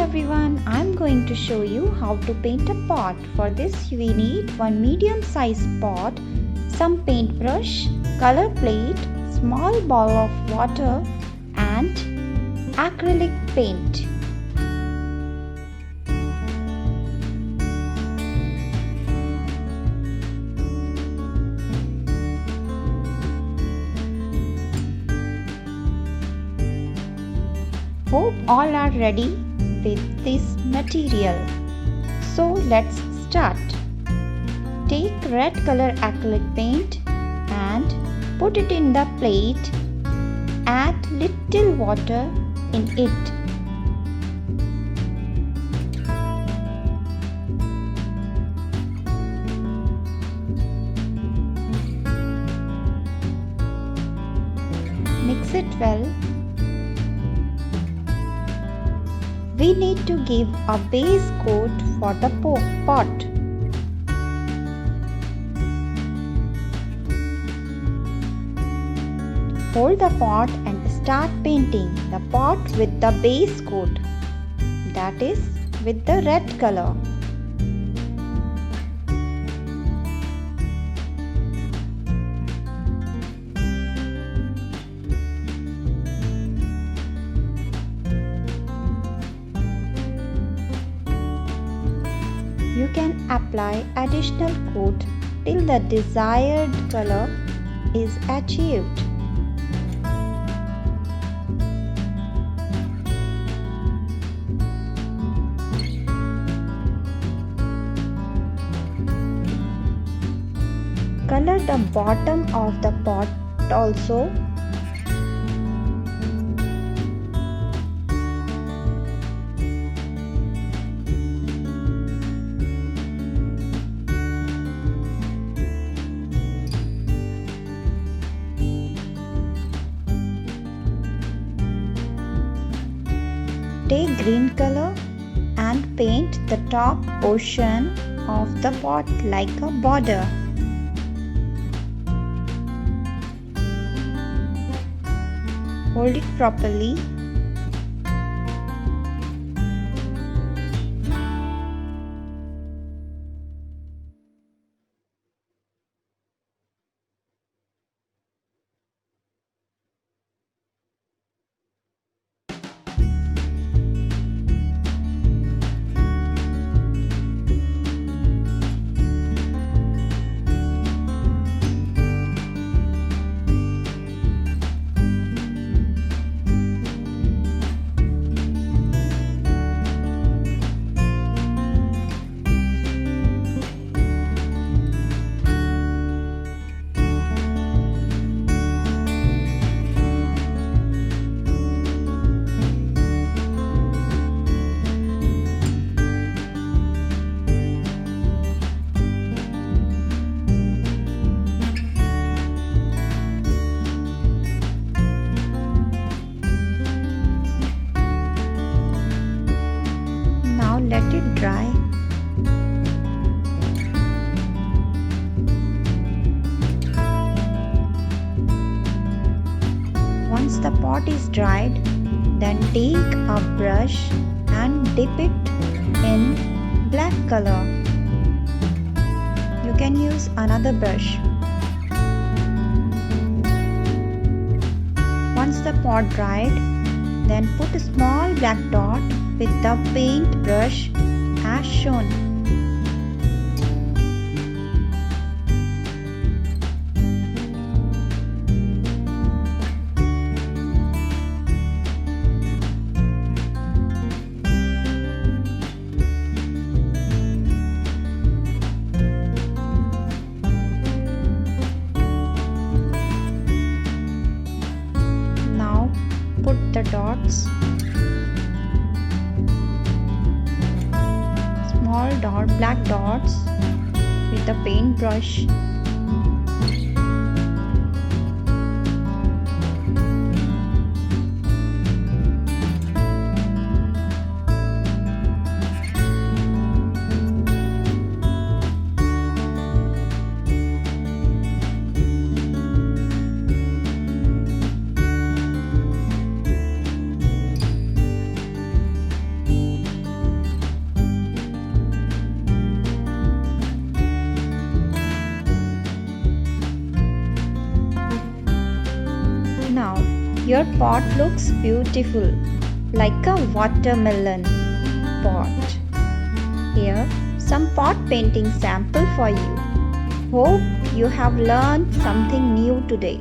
everyone, I'm going to show you how to paint a pot. For this we need one medium sized pot, some paintbrush, color plate, small ball of water and acrylic paint. Hope all are ready with this material. So let's start. Take red color acrylic paint and put it in the plate. Add little water in it. Mix it well. We need to give a base coat for the pot. Hold the pot and start painting the pot with the base coat, that is with the red color. You can apply additional coat till the desired color is achieved. Color the bottom of the pot also. Take green color and paint the top portion of the pot like a border. Hold it properly. Let it dry. Once the pot is dried, then take a brush and dip it in black color. You can use another brush. Once the pot dried, then put a small black dot with the paint brush as shown. Now put the dots. Small black dots with the paintbrush. Your pot looks beautiful, like a watermelon pot. Here, some pot painting sample for you. Hope you have learned something new today.